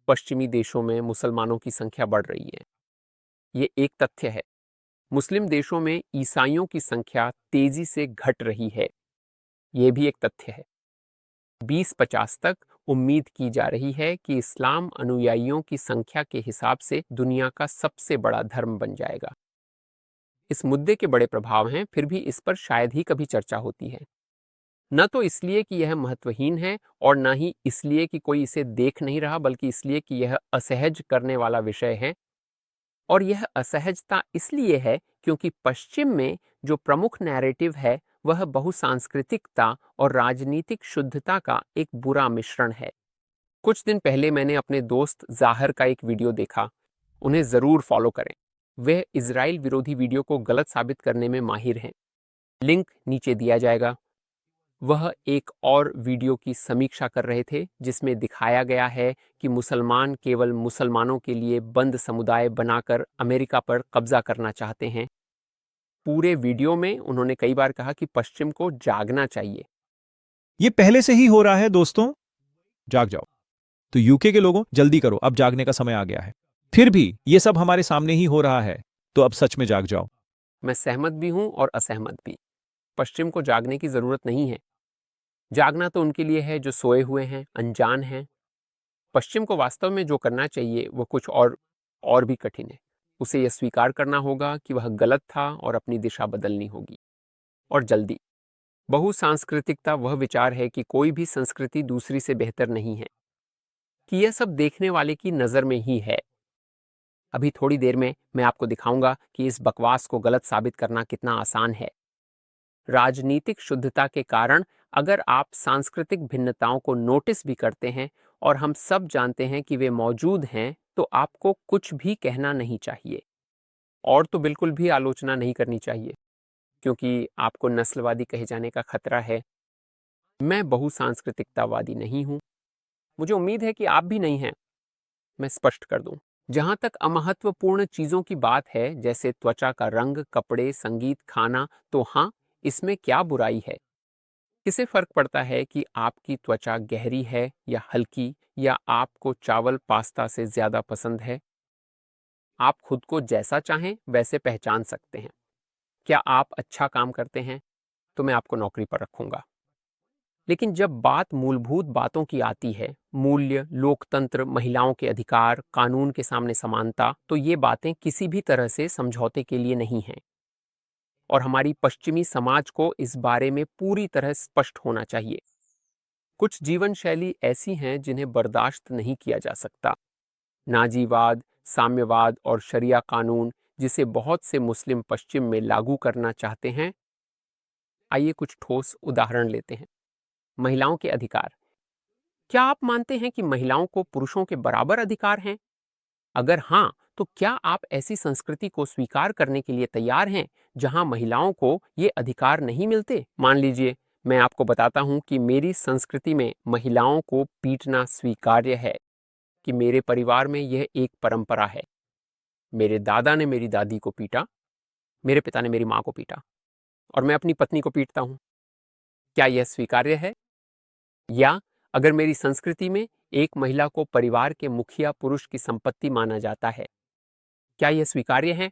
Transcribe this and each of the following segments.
पश्चिमी देशों में मुसलमानों की संख्या बढ़ रही है। ये एक तथ्य है। मुस्लिम देशों में ईसाइयों की संख्या तेजी से घट रही है। ये भी एक तथ्य है। 2050 तक उम्मीद की जा रही है कि इस्लाम अनुयायियों की संख्या के हिसाब से दुनिया का सबसे बड़ा धर्म बन जाएगा। इस मुद्दे के बड़े प्रभाव हैं, फिर भी इस पर शायद ही कभी चर्चा होती है। न तो इसलिए कि यह महत्वहीन है और न ही इसलिए कि कोई इसे देख नहीं रहा, बल्कि इसलिए कि यह असहज करने वाला विषय है। और यह असहजता इसलिए है क्योंकि पश्चिम में जो प्रमुख नैरेटिव है वह बहुसांस्कृतिकता और राजनीतिक शुद्धता का एक बुरा मिश्रण है। कुछ दिन पहले मैंने अपने दोस्त जाहिर का एक वीडियो देखा। उन्हें जरूर फॉलो करें। वह इजराइल विरोधी वीडियो को गलत साबित करने में माहिर हैं। लिंक नीचे दिया जाएगा। वह एक और वीडियो की समीक्षा कर रहे थे जिसमें दिखाया गया है कि मुसलमान केवल मुसलमानों के लिए बंद समुदाय बनाकर अमेरिका पर कब्जा करना चाहते हैं। पूरे वीडियो में उन्होंने कई बार कहा कि पश्चिम को जागना चाहिए। ये पहले से ही हो रहा है दोस्तों, जाग जाओ। तो यूके के लोगों, जल्दी करो, अब जागने का समय आ गया है। फिर भी ये सब हमारे सामने ही हो रहा है, तो अब सच में जाग जाओ। मैं सहमत भी हूं और असहमत भी। पश्चिम को जागने की जरूरत नहीं है। जागना तो उनके लिए है जो सोए हुए हैं, अनजान हैं। पश्चिम को वास्तव में जो करना चाहिए वो कुछ और भी कठिन है। उसे यह स्वीकार करना होगा कि वह गलत था और अपनी दिशा बदलनी होगी, और जल्दी। बहुसांस्कृतिकता वह विचार है कि कोई भी संस्कृति दूसरी से बेहतर नहीं है, कि यह सब देखने वाले की नजर में ही है। अभी थोड़ी देर में मैं आपको दिखाऊंगा कि इस बकवास को गलत साबित करना कितना आसान है। राजनीतिक शुद्धता के कारण अगर आप सांस्कृतिक भिन्नताओं को नोटिस भी करते हैं और हम सब जानते हैं कि वे मौजूद हैं, तो आपको कुछ भी कहना नहीं चाहिए और तो बिल्कुल भी आलोचना नहीं करनी चाहिए, क्योंकि आपको नस्लवादी कहे जाने का खतरा है। मैं बहुसांस्कृतिकतावादी नहीं हूं। मुझे उम्मीद है कि आप भी नहीं हैं। मैं स्पष्ट कर दूं, जहां तक अमहत्वपूर्ण चीजों की बात है, जैसे त्वचा का रंग, कपड़े, संगीत, खाना, तो हाँ, इसमें क्या बुराई है। किसे फर्क पड़ता है कि आपकी त्वचा गहरी है या हल्की, या आपको चावल पास्ता से ज्यादा पसंद है। आप खुद को जैसा चाहें वैसे पहचान सकते हैं। क्या आप अच्छा काम करते हैं तो मैं आपको नौकरी पर रखूंगा। लेकिन जब बात मूलभूत बातों की आती है, मूल्य, लोकतंत्र, महिलाओं के अधिकार, कानून के सामने समानता, तो ये बातें किसी भी तरह से समझौते के लिए नहीं हैं। और हमारी पश्चिमी समाज को इस बारे में पूरी तरह स्पष्ट होना चाहिए। कुछ जीवन शैली ऐसी हैं जिन्हें बर्दाश्त नहीं किया जा सकता। नाजीवाद, साम्यवाद और शरिया कानून, जिसे बहुत से मुस्लिम पश्चिम में लागू करना चाहते हैं। आइए कुछ ठोस उदाहरण लेते हैं। महिलाओं के अधिकार। क्या आप मानते हैं कि महिलाओं को पुरुषों के बराबर अधिकार हैं? अगर हाँ, तो क्या आप ऐसी संस्कृति को स्वीकार करने के लिए तैयार हैं जहां महिलाओं को ये अधिकार नहीं मिलते? मान लीजिए मैं आपको बताता हूं कि मेरी संस्कृति में महिलाओं को पीटना स्वीकार्य है, कि मेरे परिवार में यह एक परंपरा है। मेरे दादा ने मेरी दादी को पीटा, मेरे पिता ने मेरी माँ को पीटा, और मैं अपनी पत्नी को पीटता हूं। क्या यह स्वीकार्य है? या अगर मेरी संस्कृति में एक महिला को परिवार के मुखिया पुरुष की संपत्ति माना जाता है, क्या यह स्वीकार्य है?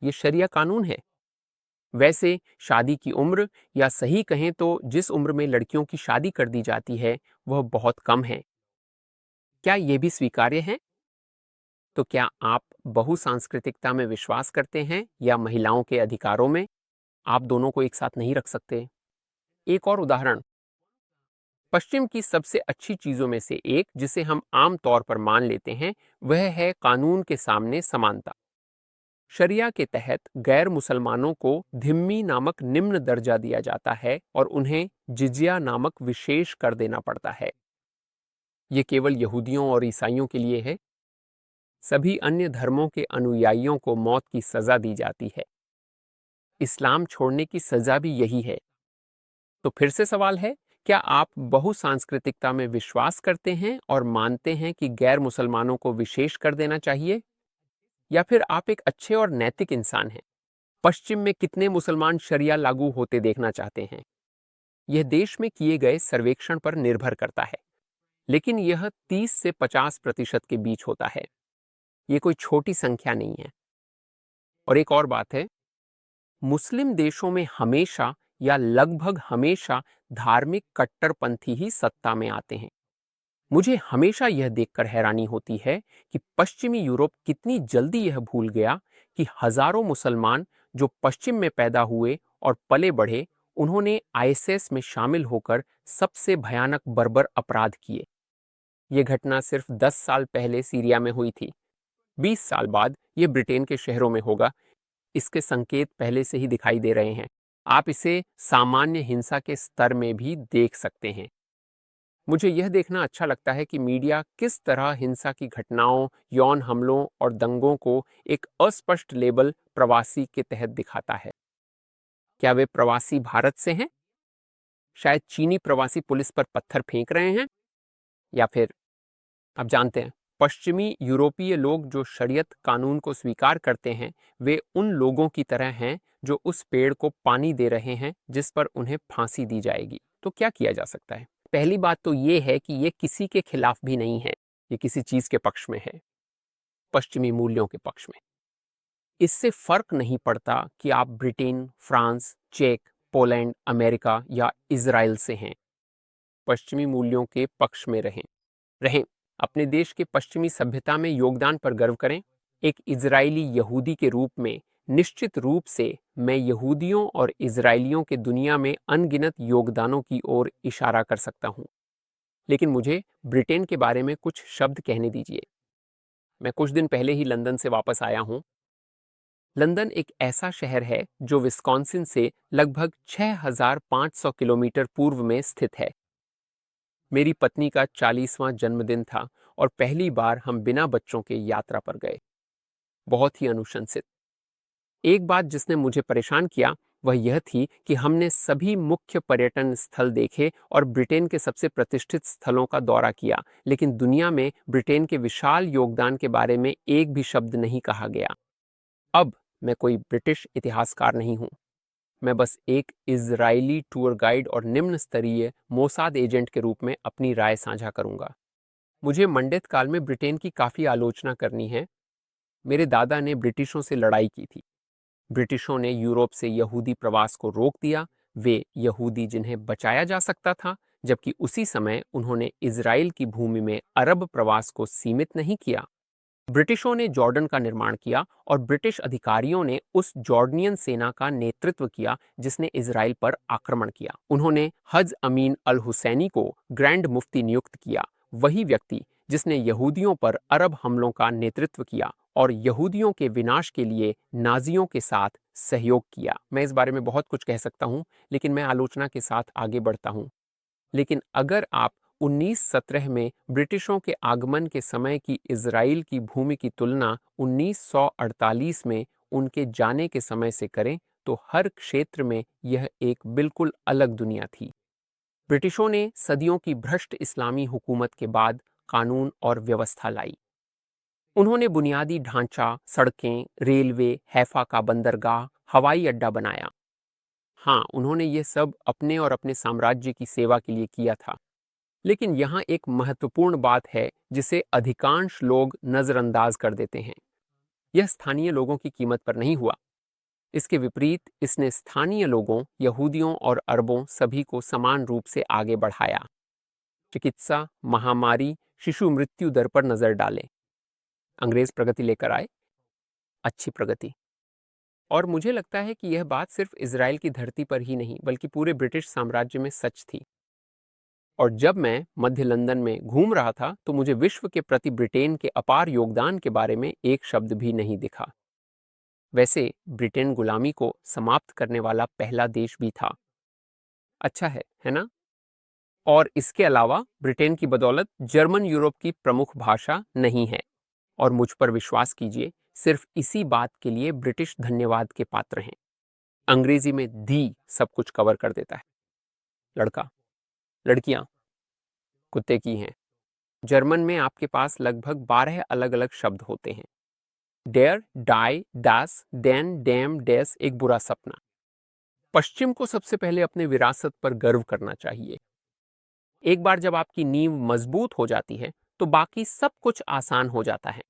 यह शरिया कानून है। वैसे शादी की उम्र, या सही कहें तो जिस उम्र में लड़कियों की शादी कर दी जाती है, वह बहुत कम है। क्या यह भी स्वीकार्य है? तो क्या आप बहुसांस्कृतिकता में विश्वास करते हैं या महिलाओं के अधिकारों में? आप दोनों को एक साथ नहीं रख सकते। एक और उदाहरण। पश्चिम की सबसे अच्छी चीजों में से एक, जिसे हम आम तौर पर मान लेते हैं, वह है कानून के सामने समानता। शरिया के तहत गैर मुसलमानों को धिम्मी नामक निम्न दर्जा दिया जाता है और उन्हें जिजिया नामक विशेष कर देना पड़ता है। ये केवल यहूदियों और ईसाइयों के लिए है। सभी अन्य धर्मों के अनुयायियों को मौत की सजा दी जाती है। इस्लाम छोड़ने की सजा भी यही है। तो फिर से सवाल है, क्या आप बहुसांस्कृतिकता में विश्वास करते हैं और मानते हैं कि गैर मुसलमानों को विशेष कर देना चाहिए? या फिर आप एक अच्छे और नैतिक इंसान हैं? पश्चिम में कितने मुसलमान शरिया लागू होते देखना चाहते हैं? यह देश में किए गए सर्वेक्षण पर निर्भर करता है। लेकिन यह 30 से 50% के बीच होता है। ये कोई छोटी संख्या नहीं है। और एक और बात है, मुस्लिम देशों में हमेशा या लगभग हमेशा धार्मिक कट्टरपंथी ही सत्ता में आते हैं। मुझे हमेशा यह देखकर हैरानी होती है कि पश्चिमी यूरोप कितनी जल्दी यह भूल गया कि हजारों मुसलमान जो पश्चिम में पैदा हुए और पले बढ़े, उन्होंने आईएसएस में शामिल होकर सबसे भयानक बर्बर अपराध किए। यह घटना सिर्फ 10 साल पहले सीरिया में हुई थी। 20 साल बाद यह ब्रिटेन के शहरों में होगा। इसके संकेत पहले से ही दिखाई दे रहे हैं। आप इसे सामान्य हिंसा के स्तर में भी देख सकते हैं। मुझे यह देखना अच्छा लगता है कि मीडिया किस तरह हिंसा की घटनाओं, यौन हमलों और दंगों को एक अस्पष्ट लेबल प्रवासी के तहत दिखाता है। क्या वे प्रवासी भारत से हैं? शायद चीनी प्रवासी पुलिस पर पत्थर फेंक रहे हैं? या फिर आप जानते हैं, पश्चिमी यूरोपीय लोग जो शरीयत कानून को स्वीकार करते हैं, वे उन लोगों की तरह हैं जो उस पेड़ को पानी दे रहे हैं जिस पर उन्हें फांसी दी जाएगी। तो क्या किया जा सकता है? पहली बात तो ये है कि ये किसी के खिलाफ भी नहीं है, ये किसी चीज के पक्ष में है, पश्चिमी मूल्यों के पक्ष में। इससे फर्क नहीं पड़ता कि आप ब्रिटेन, फ्रांस, चेक, पोलैंड, अमेरिका या इजराइल से हैं। पश्चिमी मूल्यों के पक्ष में रहें। अपने देश के पश्चिमी सभ्यता में योगदान पर गर्व करें। एक इजरायली यहूदी के रूप में निश्चित रूप से मैं यहूदियों और इजरायलियों के दुनिया में अनगिनत योगदानों की ओर इशारा कर सकता हूं। लेकिन मुझे ब्रिटेन के बारे में कुछ शब्द कहने दीजिए। मैं कुछ दिन पहले ही लंदन से वापस आया हूं। लंदन एक ऐसा शहर है जो विस्कॉन्सिन से लगभग 6500 किलोमीटर पूर्व में स्थित है। मेरी पत्नी का 40वां जन्मदिन था और पहली बार हम बिना बच्चों के यात्रा पर गए। बहुत ही अनुशंसित। एक बात जिसने मुझे परेशान किया वह यह थी कि हमने सभी मुख्य पर्यटन स्थल देखे और ब्रिटेन के सबसे प्रतिष्ठित स्थलों का दौरा किया, लेकिन दुनिया में ब्रिटेन के विशाल योगदान के बारे में एक भी शब्द नहीं कहा गया। अब मैं कोई ब्रिटिश इतिहासकार नहीं हूं। मैं बस एक इजरायली टूर गाइड और निम्न स्तरीय मोसाद एजेंट के रूप में अपनी राय साझा करूंगा। मुझे मंडित काल में ब्रिटेन की काफी आलोचना करनी है। मेरे दादा ने ब्रिटिशों से लड़ाई की थी। ब्रिटिशों ने यूरोप से यहूदी प्रवास को रोक दिया, वे यहूदी जिन्हें बचाया जा सकता था, जबकि उसी समय उन्होंने इजराइल की भूमि में अरब प्रवास को सीमित नहीं किया। ब्रिटिशों ने जॉर्डन का निर्माण किया और ब्रिटिश अधिकारियों ने उस जॉर्डनियन सेना का नेतृत्व किया जिसने इजराइल पर आक्रमण किया। उन्होंने हज अमीन अल हुसैनी को ग्रैंड मुफ्ती नियुक्त किया, वही व्यक्ति जिसने यहूदियों पर अरब हमलों का नेतृत्व किया और यहूदियों के विनाश के लिए नाजियों के साथ सहयोग किया। मैं इस बारे में बहुत कुछ कह सकता हूं, लेकिन मैं आलोचना के साथ आगे बढ़ता हूं। लेकिन अगर आप 1917 में ब्रिटिशों के आगमन के समय की इजराइल की भूमि की तुलना 1948 में उनके जाने के समय से करें, तो हर क्षेत्र में यह एक बिल्कुल अलग दुनिया थी। ब्रिटिशों ने सदियों की भ्रष्ट इस्लामी हुकूमत के बाद कानून और व्यवस्था लाई। उन्होंने बुनियादी ढांचा, सड़कें, रेलवे, हैफा का बंदरगाह, हवाई अड्डा बनाया। हाँ, उन्होंने ये सब अपने और अपने साम्राज्य की सेवा के लिए किया था। लेकिन यहाँ एक महत्वपूर्ण बात है जिसे अधिकांश लोग नजरअंदाज कर देते हैं। यह स्थानीय लोगों की कीमत पर नहीं हुआ। इसके विपरीत इसने स्थानीय लोगों, यहूदियों और अरबों सभी को समान रूप से आगे बढ़ाया। चिकित्सा, महामारी, शिशु मृत्यु दर पर नजर डालें। अंग्रेज प्रगति लेकर आए, अच्छी प्रगति। और मुझे लगता है कि यह बात सिर्फ इजराइल की धरती पर ही नहीं बल्कि पूरे ब्रिटिश साम्राज्य में सच थी। और जब मैं मध्य लंदन में घूम रहा था तो मुझे विश्व के प्रति ब्रिटेन के अपार योगदान के बारे में एक शब्द भी नहीं दिखा। वैसे ब्रिटेन गुलामी को समाप्त करने वाला पहला देश भी था। अच्छा है ना? और इसके अलावा ब्रिटेन की बदौलत जर्मन यूरोप की प्रमुख भाषा नहीं है। और मुझ पर विश्वास कीजिए, सिर्फ इसी बात के लिए ब्रिटिश धन्यवाद के पात्र हैं। अंग्रेजी में दी सब कुछ कवर कर देता है। लड़का, लड़कियां, कुत्ते की हैं। जर्मन में आपके पास लगभग 12 अलग अलग शब्द होते हैं। डेयर, डाई, डास, डेन, डैम, डेस एक बुरा सपना। पश्चिम को सबसे पहले अपने विरासत पर गर्व करना चाहिए। एक बार जब आपकी नींव मजबूत हो जाती है तो बाकी सब कुछ आसान हो जाता है।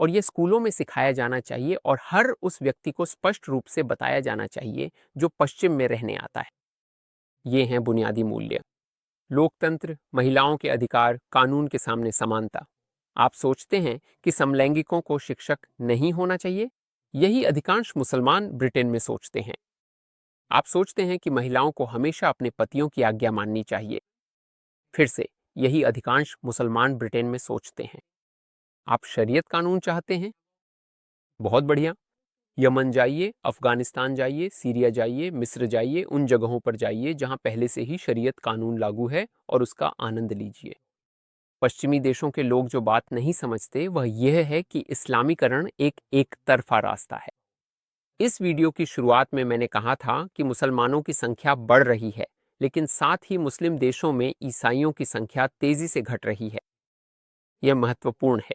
और ये स्कूलों में सिखाया जाना चाहिए और हर उस व्यक्ति को स्पष्ट रूप से बताया जाना चाहिए जो पश्चिम में रहने आता है। ये हैं बुनियादी मूल्य: लोकतंत्र, महिलाओं के अधिकार, कानून के सामने समानता। आप सोचते हैं कि समलैंगिकों को शिक्षक नहीं होना चाहिए? यही अधिकांश मुसलमान ब्रिटेन में सोचते हैं। आप सोचते हैं कि महिलाओं को हमेशा अपने पतियों की आज्ञा माननी चाहिए? फिर से, यही अधिकांश मुसलमान ब्रिटेन में सोचते हैं। आप शरीयत कानून चाहते हैं? बहुत बढ़िया। यमन जाइए, अफगानिस्तान जाइए, सीरिया जाइए, मिस्र जाइए, उन जगहों पर जाइए जहां पहले से ही शरीयत कानून लागू है और उसका आनंद लीजिए। पश्चिमी देशों के लोग जो बात नहीं समझते वह यह है कि इस्लामीकरण एक तरफा रास्ता है। इस वीडियो की शुरुआत में मैंने कहा था कि मुसलमानों की संख्या बढ़ रही है, लेकिन साथ ही मुस्लिम देशों में ईसाइयों की संख्या तेजी से घट रही है। यह महत्वपूर्ण है।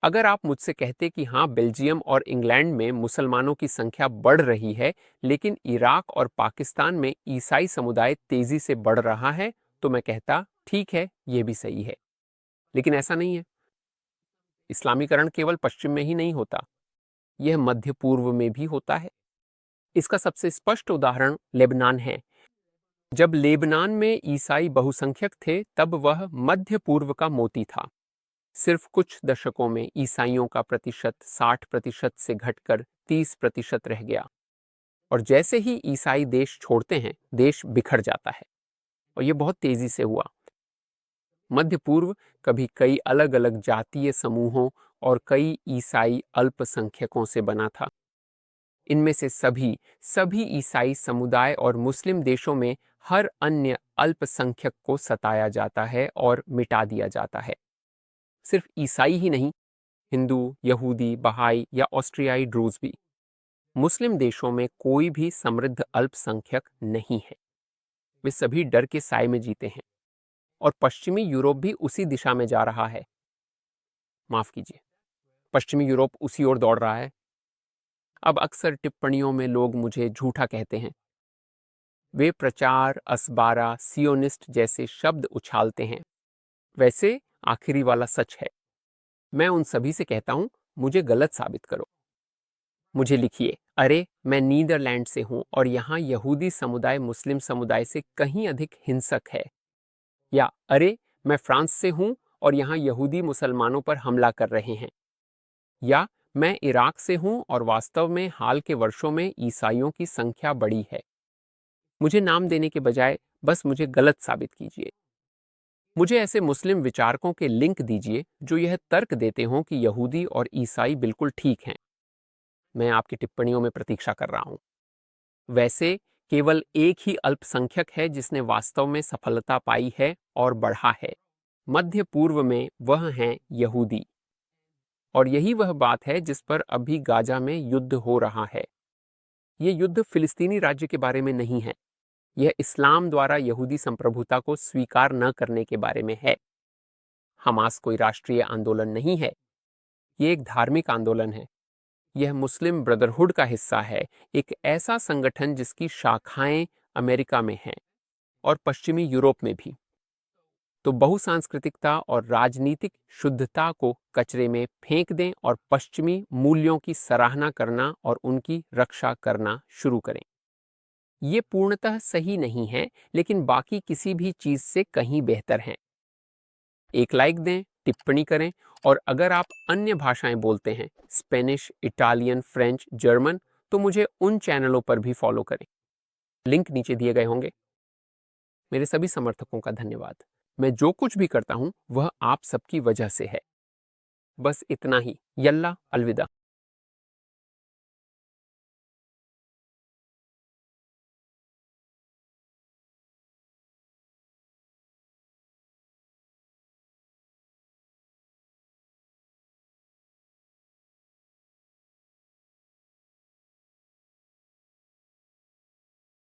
अगर आप मुझसे कहते कि हाँ, बेल्जियम और इंग्लैंड में मुसलमानों की संख्या बढ़ रही है, लेकिन इराक और पाकिस्तान में ईसाई समुदाय तेजी से बढ़ रहा है, तो मैं कहता ठीक है, यह भी सही है। लेकिन ऐसा नहीं है। इस्लामीकरण केवल पश्चिम में ही नहीं होता, यह मध्य पूर्व में भी होता है। इसका सबसे स्पष्ट उदाहरण लेबनान है। जब लेबनान में ईसाई बहुसंख्यक थे, तब वह मध्य पूर्व का मोती था। सिर्फ कुछ दशकों में ईसाइयों का प्रतिशत 60% से घटकर 30% रह गया। और जैसे ही ईसाई देश छोड़ते हैं, देश बिखर जाता है। और यह बहुत तेजी से हुआ। मध्य पूर्व कभी कई अलग अलग जातीय समूहों और कई ईसाई अल्पसंख्यकों से बना था। इनमें से सभी ईसाई समुदाय और मुस्लिम देशों में हर अन्य अल्पसंख्यक को सताया जाता है और मिटा दिया जाता है। सिर्फ ईसाई ही नहीं, हिंदू, यहूदी, बहाई या ऑस्ट्रियाई ड्रूज भी। मुस्लिम देशों में कोई भी समृद्ध अल्पसंख्यक नहीं है। वे सभी डर के साए में जीते हैं और पश्चिमी यूरोप भी उसी दिशा में जा रहा है। माफ कीजिए, पश्चिमी यूरोप उसी ओर दौड़ रहा है। अब अक्सर टिप्पणियों में लोग मुझे झूठा कहते हैं। वे प्रचार, असबारा, सियोनिस्ट जैसे शब्द उछालते हैं। वैसे आखिरी वाला सच है। मैं उन सभी से कहता हूं, मुझे गलत साबित करो। मुझे लिखिए, अरे मैं नीदरलैंड से हूं और यहां यहूदी समुदाय मुस्लिम समुदाय से कहीं अधिक हिंसक है। या अरे मैं फ्रांस से हूं और यहां यहूदी मुसलमानों पर हमला कर रहे हैं। या मैं इराक से हूं और वास्तव में हाल के वर्षों में ईसाइयों की संख्या बढ़ी है। मुझे नाम देने के बजाय बस मुझे गलत साबित कीजिए। मुझे ऐसे मुस्लिम विचारकों के लिंक दीजिए जो यह तर्क देते हों कि यहूदी और ईसाई बिल्कुल ठीक हैं। मैं आपकी टिप्पणियों में प्रतीक्षा कर रहा हूं। वैसे केवल एक ही अल्पसंख्यक है जिसने वास्तव में सफलता पाई है और बढ़ा है। मध्य पूर्व में वह हैं यहूदी। और यही वह बात है जिस पर अभी गाजा में युद्ध हो रहा है। यह युद्ध फिलिस्तीनी राज्य के बारे में नहीं है। यह इस्लाम द्वारा यहूदी संप्रभुता को स्वीकार न करने के बारे में है। हमास कोई राष्ट्रीय आंदोलन नहीं है। यह एक धार्मिक आंदोलन है। यह मुस्लिम ब्रदरहुड का हिस्सा है, एक ऐसा संगठन जिसकी शाखाएं अमेरिका में हैं और पश्चिमी यूरोप में भी। तो बहुसांस्कृतिकता और राजनीतिक शुद्धता को कचरे में फेंक दें और पश्चिमी मूल्यों की सराहना करना और उनकी रक्षा करना शुरू करें। ये पूर्णतः सही नहीं है, लेकिन बाकी किसी भी चीज से कहीं बेहतर हैं। एक लाइक दें, टिप्पणी करें और अगर आप अन्य भाषाएं बोलते हैं, स्पेनिश, इटालियन, फ्रेंच, जर्मन, तो मुझे उन चैनलों पर भी फॉलो करें। लिंक नीचे दिए गए होंगे। मेरे सभी समर्थकों का धन्यवाद। मैं जो कुछ भी करता हूं वह आप सबकी वजह से है। बस इतना ही। यल्ला, अलविदा।